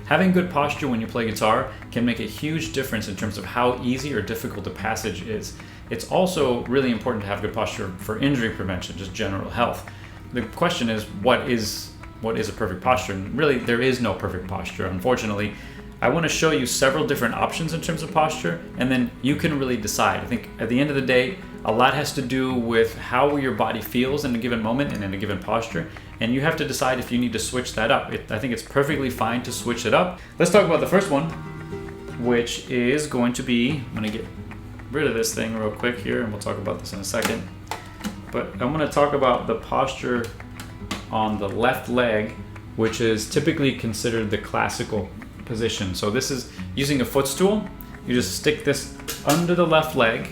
having good posture when you play guitar can make a huge difference in terms of how easy or difficult the passage is. It's also really important to have good posture for injury prevention, just general health. The question is, what is a perfect posture? And really, there is no perfect posture, unfortunately. I want to show you several different options in terms of posture, and then you can really decide. I think at the end of the day, a lot has to do with how your body feels in a given moment and in a given posture, and you have to decide if you need to switch that up. I think it's perfectly fine to switch it up. Let's talk about the first one, which is going to be, I'm going to get rid of this thing real quick here, and we'll talk about this in a second. But I'm going to talk about the posture on the left leg, which is typically considered the classical position. So this is using a footstool. You just stick this under the left leg,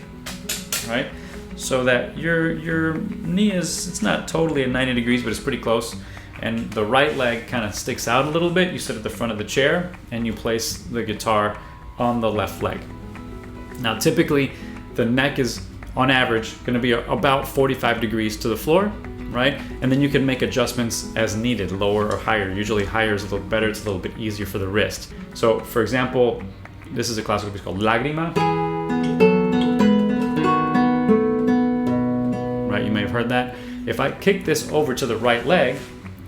right? So that your knee is, it's not totally at 90 degrees, but it's pretty close. And the right leg kind of sticks out a little bit. You sit at the front of the chair and you place the guitar on the left leg. Now, typically the neck is on average going to be about 45 degrees to the floor, right? And then you can make adjustments as needed, lower or higher. Usually higher is a little better, it's a little bit easier for the wrist. So for example, this is a classical piece called Lagrima. Right, you may have heard that. If I kick this over to the right leg,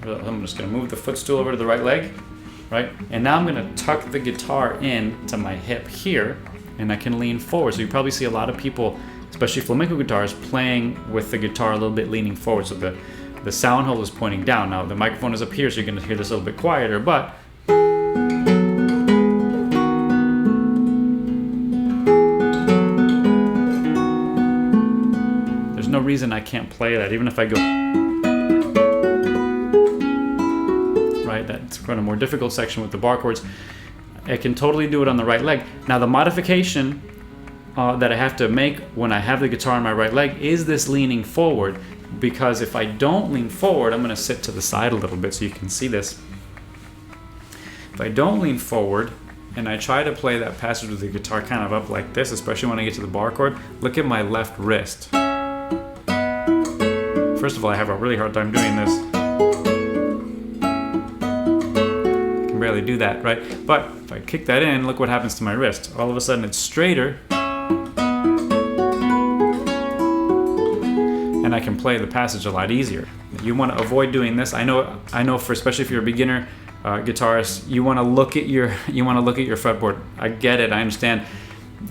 I'm just gonna move the footstool over to the right leg, right? And now I'm gonna tuck the guitar in to my hip here, and I can lean forward. So you probably see a lot of people, especially flamenco guitars, playing with the guitar a little bit leaning forward. So the sound hole is pointing down. Now the microphone is up here, so you're gonna hear this a little bit quieter, but there's no reason I can't play that, even if I go, right? That's kind of more difficult section with the bar chords. I can totally do it on the right leg. Now the modification that I have to make when I have the guitar on my right leg is this leaning forward, because if I don't lean forward, I'm going to sit to the side a little bit so you can see this. If I don't lean forward and I try to play that passage with the guitar kind of up like this, especially when I get to the bar chord, look at my left wrist. First of all, I have a really hard time doing this. I can barely do that, right? But if I kick that in, look what happens to my wrist. All of a sudden it's straighter, and I can play the passage a lot easier. You want to avoid doing this. I know for, especially if you're a beginner guitarist, you want to look at your fretboard. I get it, I understand.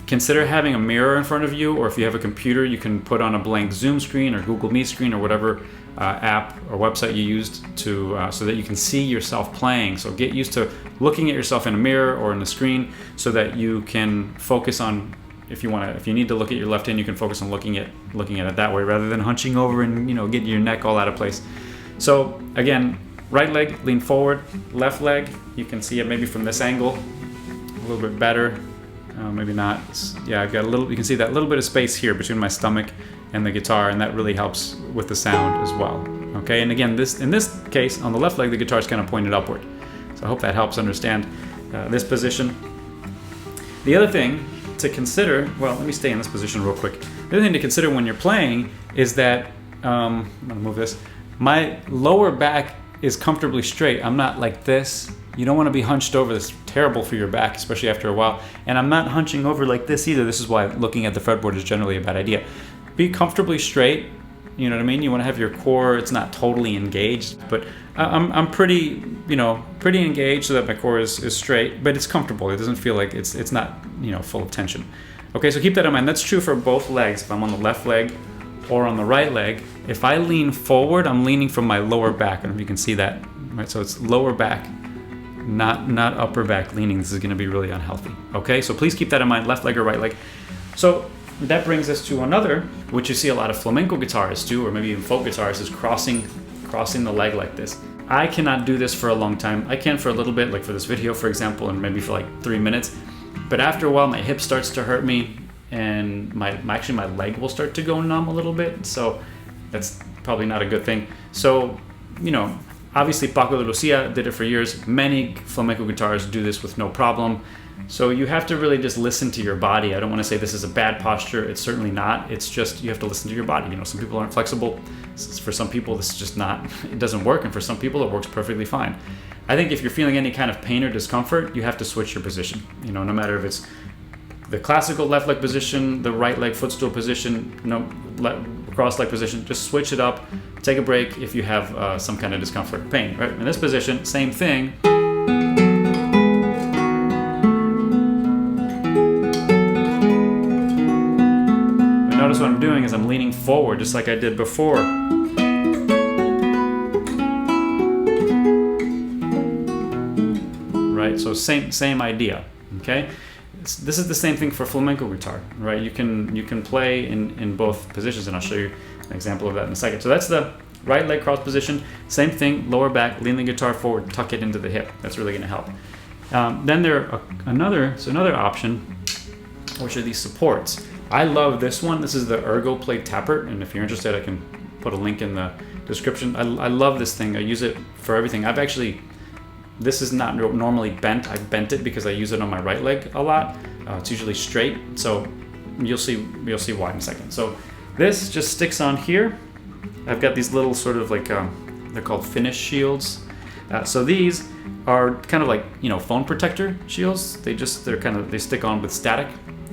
Consider having a mirror in front of you, or if you have a computer, you can put on a blank Zoom screen or Google Meet screen or whatever app or website you used to so that you can see yourself playing. So get used to looking at yourself in a mirror or in a screen so that you can focus on, if you need to look at your left hand, you can focus on looking at it that way rather than hunching over and getting your neck all out of place. So again, right leg, lean forward. Left leg, you can see it maybe from this angle a little bit better. Maybe not. Yeah, I've got a little. You can see that little bit of space here between my stomach and the guitar, and that really helps with the sound as well. Okay, and again, in this case, on the left leg, the guitar is kind of pointed upward. So I hope that helps understand this position. The other thing to consider, well, let me stay in this position real quick. The other thing to consider when you're playing is that, I'm gonna move this, my lower back is comfortably straight. I'm not like this. You don't want to be hunched over. This is terrible for your back, especially after a while. And I'm not hunching over like this either. This is why looking at the fretboard is generally a bad idea. Be comfortably straight. You know what I mean? You want to have your core, it's not totally engaged, but I'm pretty engaged so that my core is straight, but it's comfortable. It doesn't feel like it's not, full of tension. Okay, so keep that in mind. That's true for both legs. If I'm on the left leg or on the right leg, if I lean forward, I'm leaning from my lower back. I don't know if you can see that, right? So it's lower back, not upper back leaning. This is going to be really unhealthy. Okay, so please keep that in mind, left leg or right leg. So that brings us to another, which you see a lot of flamenco guitarists do, or maybe even folk guitarists, is crossing the leg like this. I cannot do this for a long time. I can for a little bit, like for this video, for example, and maybe for like 3 minutes. But after a while, my hip starts to hurt me, and my leg will start to go numb a little bit. So that's probably not a good thing. So, obviously Paco de Lucia did it for years. Many flamenco guitarists do this with no problem. So you have to really just listen to your body. I don't want to say this is a bad posture. It's certainly not. It's just you have to listen to your body. Some people aren't flexible. For some people, this is just not, it doesn't work. And for some people, it works perfectly fine. I think if you're feeling any kind of pain or discomfort, you have to switch your position. No matter if it's the classical left leg position, the right leg footstool position, cross leg position, just switch it up. Take a break if you have some kind of discomfort or pain. Right? In this position, same thing. But notice what I'm doing is I'm leaning forward just like I did before. Right? So same idea. Okay? This is the same thing for flamenco guitar, right? You can play in both positions, and I'll show you an example of that in a second. So that's the right leg cross position. Same thing, lower back, lean the guitar forward, tuck it into the hip. That's really going to help. Then there are another option, which are these supports. I love this one. This is the Ergo Plate Tapper, and if you're interested, I can put a link in the description. I love this thing. I use it for everything. This is not normally bent. I bent it because I use it on my right leg a lot. It's usually straight, so you'll see why in a second. So this just sticks on here. I've got these little sort of like they're called finish shields. So these are kind of like phone protector shields. They stick on with static,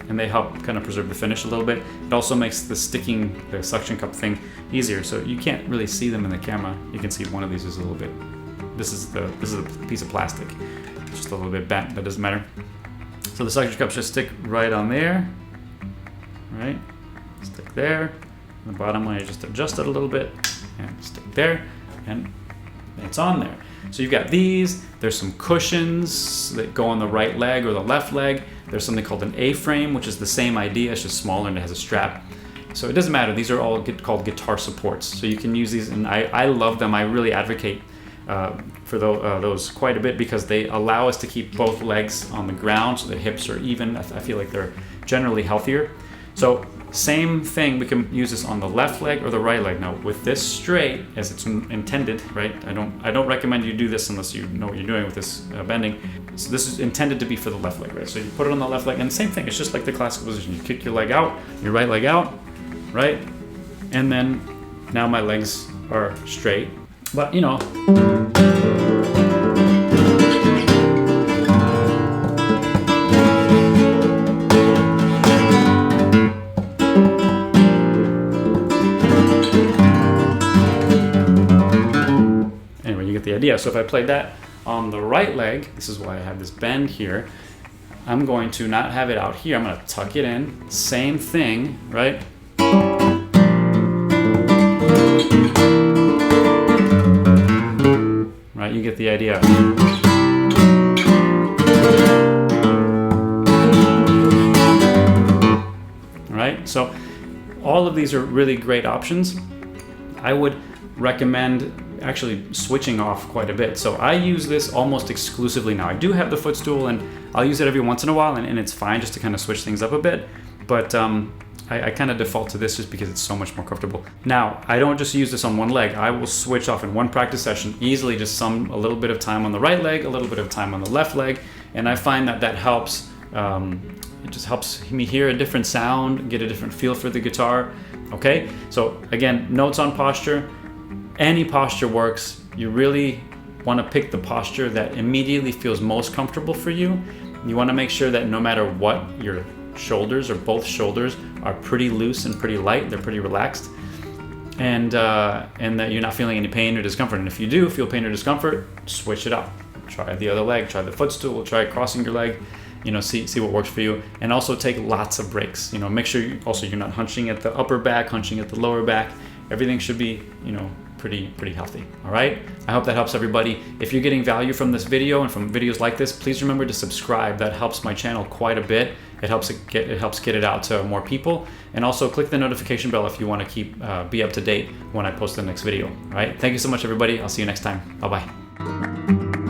and they help kind of preserve the finish a little bit. It also makes the suction cup thing easier. So you can't really see them in the camera. You can see one of these is a little bit. This is a piece of plastic, just a little bit bent, but doesn't matter. So the suction cups just stick right on there, right? Stick there. The bottom one, you just adjust it a little bit and stick there, and it's on there. So you've got these. There's some cushions that go on the right leg or the left leg. There's something called an A-frame, which is the same idea. It's just smaller and it has a strap. So it doesn't matter. These are all called guitar supports. So you can use these, and I love them. I really advocate for those quite a bit because they allow us to keep both legs on the ground so the hips are even. I feel like they're generally healthier. So same thing, we can use this on the left leg or the right leg. Now with this straight as it's intended, right? I don't recommend you do this unless you know what you're doing with this bending. So this is intended to be for the left leg, right? So you put it on the left leg, and same thing, it's just like the classical position. You kick your leg out, your right leg out, right? And then now my legs are straight. But anyway, you get the idea. So if I played that on the right leg, this is why I have this bend here. I'm going to not have it out here. I'm going to tuck it in. Same thing, right? Right, you get the idea. Right, so all of these are really great options. I would recommend actually switching off quite a bit. So I use this almost exclusively now. I do have the footstool, and I'll use it every once in a while, and it's fine just to kind of switch things up a bit. But I kind of default to this just because it's so much more comfortable. Now, I don't just use this on one leg. I will switch off in one practice session easily, just a little bit of time on the right leg, a little bit of time on the left leg, and I find that helps. It just helps me hear a different sound, get a different feel for the guitar. Okay, so again, notes on posture. Any posture works. You really want to pick the posture that immediately feels most comfortable for you. You want to make sure that no matter what, your shoulders or both shoulders are pretty loose and pretty light. They're pretty relaxed, and that you're not feeling any pain or discomfort. And if you do feel pain or discomfort, switch it up. Try the other leg. Try the footstool. Try crossing your leg. See what works for you. And also take lots of breaks. Make sure you're not hunching at the upper back, hunching at the lower back. Everything should be pretty healthy. All right, I hope that helps everybody. If you're getting value from this video and from videos like this, please remember to subscribe. That helps my channel quite a bit. It helps get it out to more people. And also click the notification bell if you want to be up to date when I post the next video. All right, thank you so much, everybody. I'll see you next time. Bye bye.